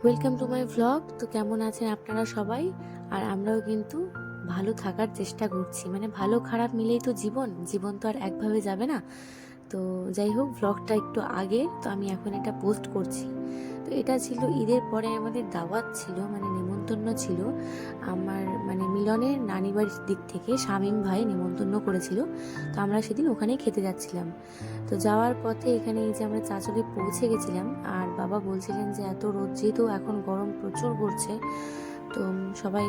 Welcome to my vlog. তো কেমন আছেন আপনারা সবাই? আর আমরাও কিন্তু ভালো থাকার চেষ্টা করছি, মানে ভালো খারাপ মিলেই তো জীবন জীবন তো আর একভাবে যাবে না। তো যাই হোক, ভ্লগটা একটু আগে, তো আমি এখন এটা পোস্ট করছি। তো এটা ছিল ঈদের পরে আমাদের দাওয়াত ছিল, মানে নেমন্তন্ন ছিল। আমার মানে মিলনের নানি বাড়ির দিক থেকে শামীম ভাই নেমন্তন্ন করেছিল। তো আমরা সেদিন ওখানেই খেতে যাচ্ছিলাম। তো যাওয়ার পথে এখানে এই যে আমরা চাঁচলে পৌঁছে গেছিলাম, আর বাবা বলছিলেন যে এত রোদ, যেহেতু এখন গরম প্রচুর পড়ছে, তো সবাই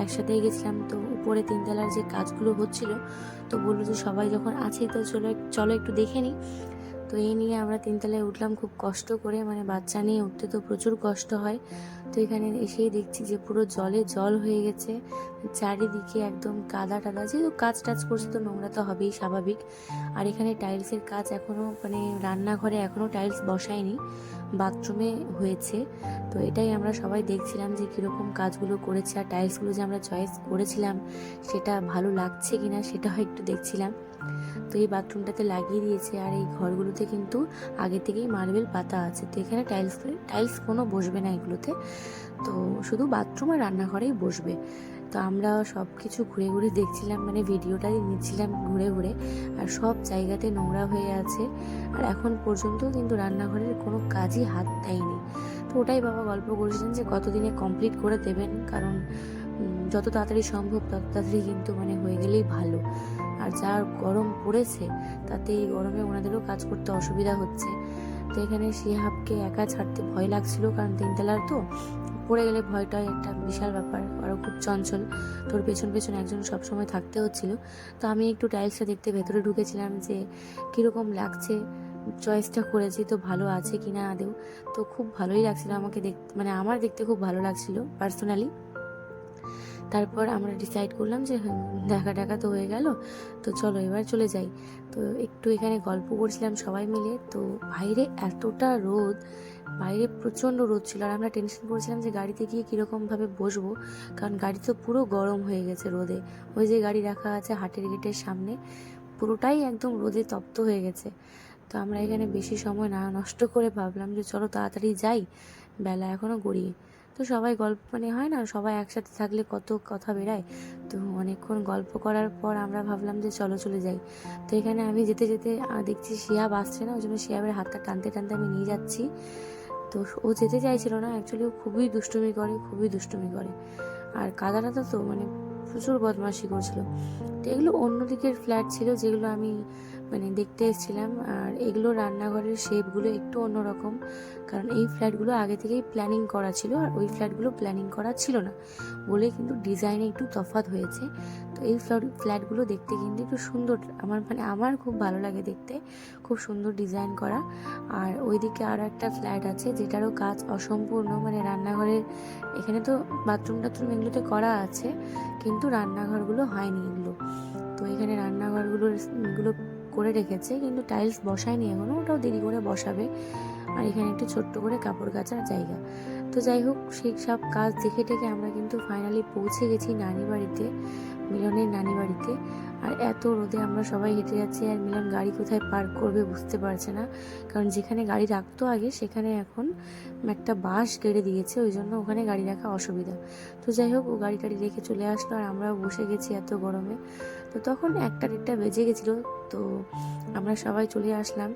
একসাথেই গেছিলাম। তো উপরে তিনতলার যে কাজগুলো হচ্ছিল, তো বললো যে সবাই যখন আছে তো চলো চলো একটু দেখে নিই। তো এই নিয়ে আমরা তিনতলায় উঠলাম খুব কষ্ট করে, মানে বাচ্চা নিয়ে উঠতে তো প্রচুর কষ্ট হয়। তো এখানে এসেই দেখছি যে পুরো জলে জল হয়ে গেছে, চারিদিকে একদম কাদা টাদা, যেহেতু কাজ টাজ করছে তো নোংরা তো হবেই, স্বাভাবিক। আর এখানে টাইলসের কাজ এখনও, মানে রান্নাঘরে এখনও টাইলস বসায়নি, বাথরুমে হয়েছে। তো এটাই আমরা সবাই দেখছিলাম যে কীরকম কাজগুলো করেছে, আর টাইলসগুলো যে আমরা চয়েস করেছিলাম সেটা ভালো লাগছে কিনা সেটাও একটু দেখছিলাম। তো এই বাথরুমটাতে লাগিয়ে দিয়েছে, আর এই ঘরগুলোতে কিন্তু আগে থেকেই মার্বেল পাতা আছে। তো এখানে টাইলস কোনো বসবে না এগুলোতে, তো শুধু বাথরুম আর রান্নাঘরেই বসবে। তো আমরা সব কিছু ঘুরে ঘুরে দেখছিলাম, মানে ভিডিওটাই নিচ্ছিলাম ঘুরে ঘুরে। আর সব জায়গাতে নোংরা হয়ে আছে, আর এখন পর্যন্ত কিন্তু রান্নাঘরের কোনো কাজই হাত দেয়নি। তো ওটাই বাবা গল্প করেছিলেন যে কতদিনে কমপ্লিট করে দেবেন, কারণ যত তাড়াতাড়ি সম্ভব তত তাড়াতাড়ি কিন্তু মানে হয়ে গেলেই ভালো। আর যা গরম পড়েছে তাতে এই গরমে ওনাদেরও কাজ করতে অসুবিধা হচ্ছে। তো এখানে শিহাবকে একা ছাড়তে ভয় লাগছিল, কারণ তিনতলার তো পড়ে গেলে ভয়টাই একটা বিশাল ব্যাপার, আরও খুব চঞ্চল। তোর পেছন পেছন একজন সবসময় থাকতে হচ্ছিল। তো আমি একটু টাইলসটা দেখতে ভেতরে ঢুকেছিলাম যে কীরকম লাগছে, চয়েসটা করেছি তো ভালো আছে কিনা আদেও। তো খুব ভালোই লাগছিল আমাকে দেখতে, মানে আমার দেখতে খুব ভালো লাগছিল পার্সোনালি। তারপর আমরা ডিসাইড করলাম যে দেখা টাকা তো হয়ে গেল, তো চলো এবার চলে যাই। তো একটু এখানে গল্প করছিলাম সবাই মিলে। তো বাইরে এতটা রোদ, বাইরে প্রচণ্ড রোদ ছিল, আর আমরা টেনশন করেছিলাম যে গাড়িতে গিয়ে কীরকমভাবে বসবো, কারণ গাড়ি তো পুরো গরম হয়ে গেছে রোদে। ওই যে গাড়ি রাখা আছে হাটের গেটের সামনে, পুরোটাই একদম রোদে তপ্ত হয়ে গেছে। তো আমরা এখানে বেশি সময় না নষ্ট করে ভাবলাম যে চলো তাড়াতাড়ি যাই, বেলা এখনও গড়িয়ে। তো সবাই গল্প, মানে হয় না সবাই একসাথে থাকলে কত কথা বেরায়। তো অনেকক্ষণ গল্প করার পর আমরা ভাবলাম যে চলো চলে যাই। তো এখানে আমি যেতে যেতে দেখছি শিহাব আসছে না, ওই জন্য শিহাবের হাতটা টানতে টানতে আমি নিয়ে যাচ্ছি। তো ও যেতে চাইছিল না, অ্যাকচুয়ালি ও খুবই দুষ্টুমি করে, খুবই দুষ্টুমি করে। আর কাদাটা তো মানে প্রচুর বদমাশি করছিল। তো এগুলো অন্যদিকের ফ্ল্যাট ছিল যেগুলো আমি মানে দেখতে এসেছিলাম, আর এগুলো রান্নাঘরের শেপগুলো একটু অন্যরকম, কারণ এই ফ্ল্যাটগুলো আগে থেকেই প্ল্যানিং করা ছিল, আর ওই ফ্ল্যাটগুলো প্ল্যানিং করা ছিল না বলে কিন্তু ডিজাইনে একটু তফাৎ হয়েছে। তো এই ফ্ল্যাটগুলো দেখতে কিন্তু একটু সুন্দর, আমার খুব ভালো লাগে দেখতে, খুব সুন্দর ডিজাইন করা। আর ওইদিকে আরও একটা ফ্ল্যাট আছে যেটারও কাজ অসম্পূর্ণ, মানে রান্নাঘরের এখানে তো বাথরুম টাথরুম এগুলোতে করা আছে, কিন্তু রান্নাঘরগুলো হয়নি এগুলো। তো এখানে এগুলো করে রেখেছে, কিন্তু টাইলস বসায়নি এখনও, ওটাও দেরি করে বসাবে। আর এখানে একটু ছোট্ট করে কাপড় কাচার জায়গা। তো যাই হোক, সেই সব কাজ দেখে টেকে আমরা কিন্তু ফাইনালি পৌঁছে গেছি নানি বাড়িতে, মিলনের নানি বাড়িতে। আর এত রোদে আমরা সবাই হেঁটে যাচ্ছি, আর মিলন গাড়ি কোথায় পার্ক করবে বুঝতে পারছে না, কারণ যেখানে গাড়ি রাখতো আগে সেখানে এখন একটা বাঁশ গেড়ে দিয়েছে, ওই জন্য ওখানে গাড়ি রাখা অসুবিধা। তো যাই হোক, ও গাড়ি টাড়ি রেখে চলে আসলো, আর আমরাও বসে গেছি এত গরমে। তো তখন 1টা বেজে গেছিলো। তো আমরা সবাই চলে আসলাম।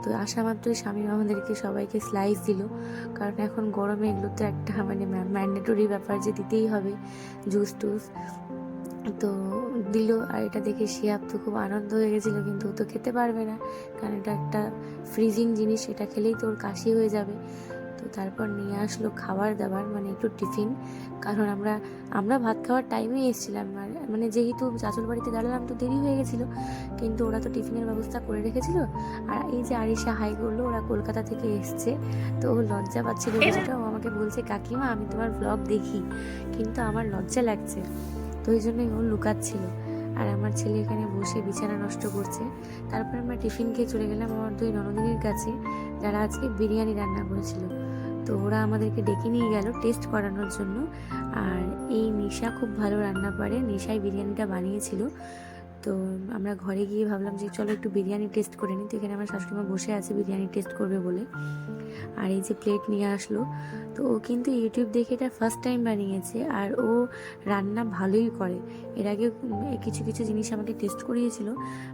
তো আসা মাত্রই স্বামী আমাদেরকে সবাইকে স্লাইস দিল, কারণ এখন গরমে এগুলো তো একটা মানে ম্যান্ডেটরি ব্যাপার যে দিতেই হবে, জুস টুস। তো দিল, আর এটা দেখে শিহাব তো খুব আনন্দ হয়ে গেছিলো, কিন্তু ও তো খেতে পারবে না, কারণ এটা একটা ফ্রিজিং জিনিস, এটা খেলেই তো ওর কাশি হয়ে যাবে। তো তারপর নিয়ে আসলো খাবার দাবার, মানে একটু টিফিন, কারণ আমরা ভাত খাওয়ার টাইমেই এসেছিলাম। আর মানে যেহেতু চাচুর বাড়িতে দাঁড়ালাম তো দেরি হয়ে গেছিলো, কিন্তু ওরা তো টিফিনের ব্যবস্থা করে রেখেছিল। আর এই যে আরিশা হাই করলো, ওরা কলকাতা থেকে এসছে, তো ও লজ্জা পাচ্ছিল কিছুটা, ও আমাকে বলছে কাকিমা আমি তোমার ব্লগ দেখি, কিন্তু আমার লজ্জা লাগছে, তো ওই জন্যই ও লুকাচ্ছিল। আর আমার ছেলে এখানে বসে বিছানা নষ্ট করছে। তারপর আমরা টিফিন খেয়ে চলে গেলাম আমার 2 ননদিনীর কাছে, যারা আজকে বিরিয়ানি রান্না করেছিল। তো ওরা আমাদেরকে ডেকে নিয়ে গেল টেস্ট করানোর জন্য। আর এই নিশা খুব ভালো রান্না পারে, নিশাই বিরিয়ানিটা বানিয়েছিল। তো আমরা ঘরে গিয়ে ভাবলাম যে চলো একটু বিরিয়ানি টেস্ট করে নিই। তো এখানে আমার শাশুড়িমা বসে আছে বিরিয়ানি টেস্ট করবে বলে। আর এই যে প্লেট নিয়ে আসলো, তো ও কিন্তু ইউটিউব দেখে এটা ফার্স্ট টাইম বানিয়েছে। আর ও রান্না ভালোই করে, এর আগে কিছু কিছু জিনিস আমাকে টেস্ট করিয়েছিল,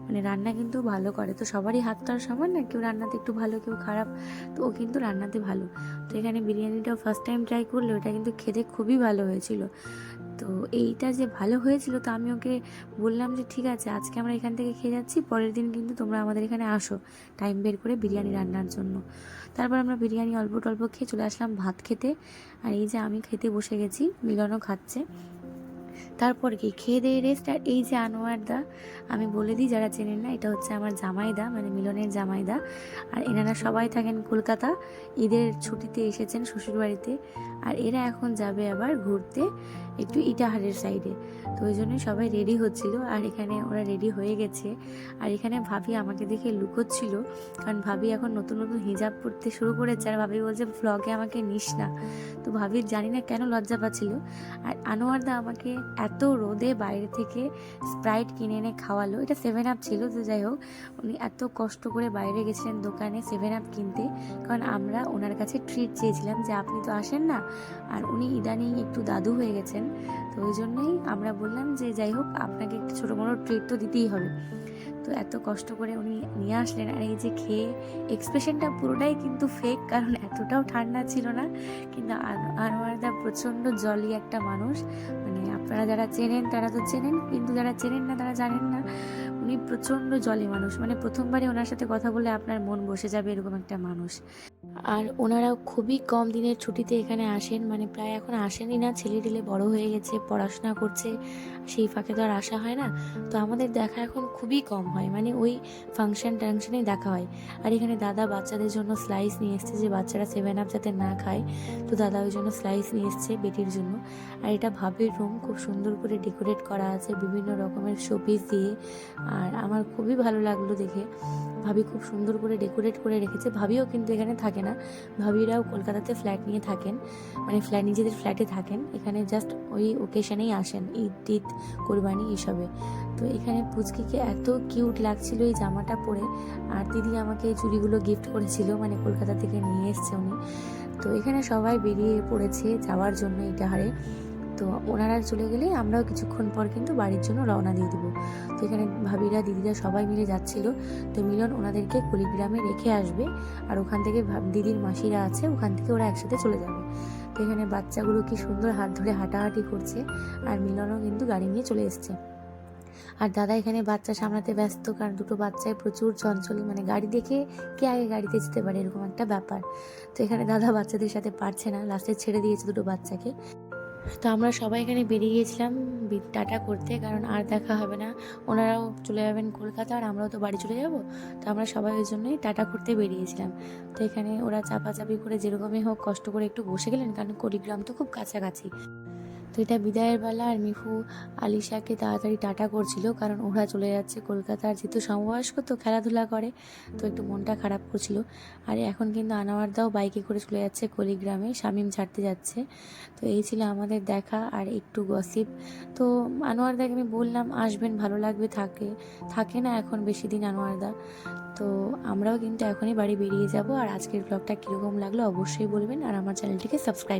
মানে রান্না কিন্তু ভালো করে। তো সবারই হাত তো আর সমান না, কেউ রান্নাতে একটু ভালো কেউ খারাপ, তো ও কিন্তু রান্নাতে ভালো। তো এখানে বিরিয়ানিটাও ফার্স্ট টাইম ট্রাই করলো, এটা কিন্তু খেতে খুবই ভালো হয়েছিল। তো এইটা যে ভালো হয়েছিল, তো আমি ওকে বললাম যে ঠিক আছে আজকে আমরা এখান থেকে খেয়ে যাচ্ছি, পরের দিন কিন্তু তোমরা আমাদের এখানে আসো টাইম বের করে বিরিয়ানি রান্নার জন্য। তারপর আমরা বিরিয়ানি অল্প টল্প খেয়ে চলে আসলাম ভাত খেতে। আর এই যে আমি খেতে বসে গেছি, মিলনও খাচ্ছে। তারপর কি খেয়ে দিয়ে রেস্ট। আর এই যে আনোয়ারদা, আমি বলে দিই যারা চেনেন না, এটা হচ্ছে আমার জামাইদা, মানে মিলনের জামাইদা। আর এনারা সবাই থাকেন কলকাতা, ঈদের ছুটিতে এসেছেন শ্বশুরবাড়িতে। আর এরা এখন যাবে আবার ঘুরতে একটু ইটাহারের সাইডে। তো ওই জন্যই সবাই রেডি হচ্ছিল, আর এখানে ওরা রেডি হয়ে গেছে। আর এখানে ভাবি আমাকে দেখে লুকোচ্ছিল, কারণ ভাবি এখন নতুন নতুন হিজাব পরতে শুরু করেছে। আর ভাবি বলছে ব্লগে আমাকে নিস না। তো ভাবির জানি না কেন লজ্জা পাচ্ছিল। আর আনোয়ারদা আমাকে এত রোদে বাইরে থেকে স্প্রাইট কিনে এনে খাওয়ালো, এটা 7 আপ ছিল। তো যাই হোক, উনি এত কষ্ট করে বাইরে গেছিলেন দোকানে 7 আপ কিনতে, কারণ আমরা ওনার কাছে ট্রিট চেয়েছিলাম যে আপনি তো আসেন না, আর উনি ইদানিং একটু দাদু হয়ে গেছেন। তো ওই জন্যই আমরা বললাম যে যাই হোক আপনাকে একটু ছোটো বড়ো ট্রিট তো দিতেই হবে। তো এত কষ্ট করে উনি নিয়ে আসলেন। আর এই যে খেয়ে এক্সপ্রেশনটা পুরোটাই কিন্তু ফেক, কারণ এতটাও ঠান্ডা ছিল না। কিন্তু আনোয়ারদা প্রচণ্ড জলি একটা মানুষ, মানে আপনারা যারা চেনেন তারা তো চেনেন, কিন্তু যারা চেনেন না তারা জানেন না। উনি প্রচণ্ড জলি মানুষ, মানে প্রথমবারে ওনার সাথে কথা বলে আপনার মন বসে যাবে এরকম একটা মানুষ। আর ওনারা খুবই কম দিনের ছুটিতে এখানে আসেন, মানে প্রায় এখন আসেনই না, ছেলে টেলে বড় হয়ে গেছে, পড়াশোনা করছে, সেই ফাঁকে তো আর আসা হয় না। তো আমাদের দেখা এখন খুবই কম হয়, মানে ওই ফাংশন টাংশনেই দেখা হয়। আর এখানে দাদা বাচ্চাদের জন্য স্লাইস নিয়ে এসছে, যে বাচ্চারা 7 আপ যাতে না খায়, তো দাদা ওই জন্য স্লাইস নিয়ে এসছে বেটির জন্য। আর এটা ভাবির রুম, খুব সুন্দর করে ডেকোরেট করা আছে বিভিন্ন রকমের শোপিস দিয়ে। আর আমার খুবই ভালো লাগলো দেখে, ভাবি খুব সুন্দর করে ডেকোরেট করে রেখেছে। ভাবিও কিন্তু এখানে থাকে না, ভাবিরাও কলকাতাতে ফ্ল্যাট নিয়ে থাকেন, মানে নিজেদের ফ্ল্যাটে থাকেন, এখানে জাস্ট ওই ওকেশনেই আসেন, ঈদ টিদ কোরবানি এসবে। তো এখানে পুচকিকে এত কিউট লাগছিল এই জামাটা পরে। আর দিদি আমাকে এই চুড়িগুলো গিফট করেছিল, মানে কলকাতা থেকে নিয়ে এসছে উনি। তো এখানে সবাই বেরিয়ে পড়েছে যাওয়ার জন্য ইটাহারে। তো ওনারা চলে গেলে আমরাও কিছুক্ষণ পর কিন্তু বাড়ির জন্য রওনা দিয়ে দেবো। তো এখানে ভাবিরা দিদিরা সবাই মিলে যাচ্ছিল। তো মিলন ওনাদেরকে কুড়িগ্রামে রেখে আসবে, আর ওখান থেকে দিদির মাসিরা আছে, ওখান থেকে ওরা একসাথে চলে যাবে। তো এখানে বাচ্চাগুলো কি সুন্দর হাত ধরে হাঁটাহাঁটি করছে, আর মিলনও কিন্তু গাড়ি নিয়ে চলে এসছে। আর দাদা এখানে বাচ্চা সামলাতে ব্যস্ত, কারণ দুটো বাচ্চায় প্রচুর চঞ্চল, মানে গাড়ি দেখে কে আগে গাড়িতে যেতে পারে এরকম একটা ব্যাপার। তো এখানে দাদা বাচ্চাদের সাথে পারছে না, লাস্টে ছেড়ে দিয়েছে দুটো বাচ্চাকে। তো আমরা সবাই এখানে বেরিয়ে গিয়েছিলাম টাটা করতে, কারণ আর দেখা হবে না, ওনারাও চলে যাবেন কলকাতা, আর আমরাও তো বাড়ি চলে যাব। তো আমরা সবাই ওই জন্যই টাটা করতে বেরিয়েছিলাম। তো এখানে ওরা চাপাচাপি করে যেরকমই হোক কষ্ট করে একটু বসে গেলেন, কারণ কুড়িগ্রাম তো খুব কাছাকাছি। তো এটা বিদায়ের বেলা, আর মিফু আলিশাকে তাড়াতাড়ি টাটা করছিল, কারণ ওরা চলে যাচ্ছে কলকাতার, যেহেতু সমবয়স্ক তো খেলাধুলা করে, তো একটু মনটা খারাপ করছিল। আর এখন কিন্তু আনোয়ারদাও বাইকে করে চলে যাচ্ছে কুড়িগ্রামে, শামীম ছাড়তে যাচ্ছে। তো এই ছিল আমাদের দেখা আর একটু গসিপ। তো আনোয়ারদাকে আমি বললাম আসবেন, ভালো লাগবে, থাকে না এখন বেশি দিন আনোয়ারদা। তো আমরাও কিন্তু এখনই বাড়ি বেরিয়ে যাব। আর আজকের ব্লগটা কীরকম লাগলো অবশ্যই বলবেন, আর আমার চ্যানেলটিকে সাবস্ক্রাইব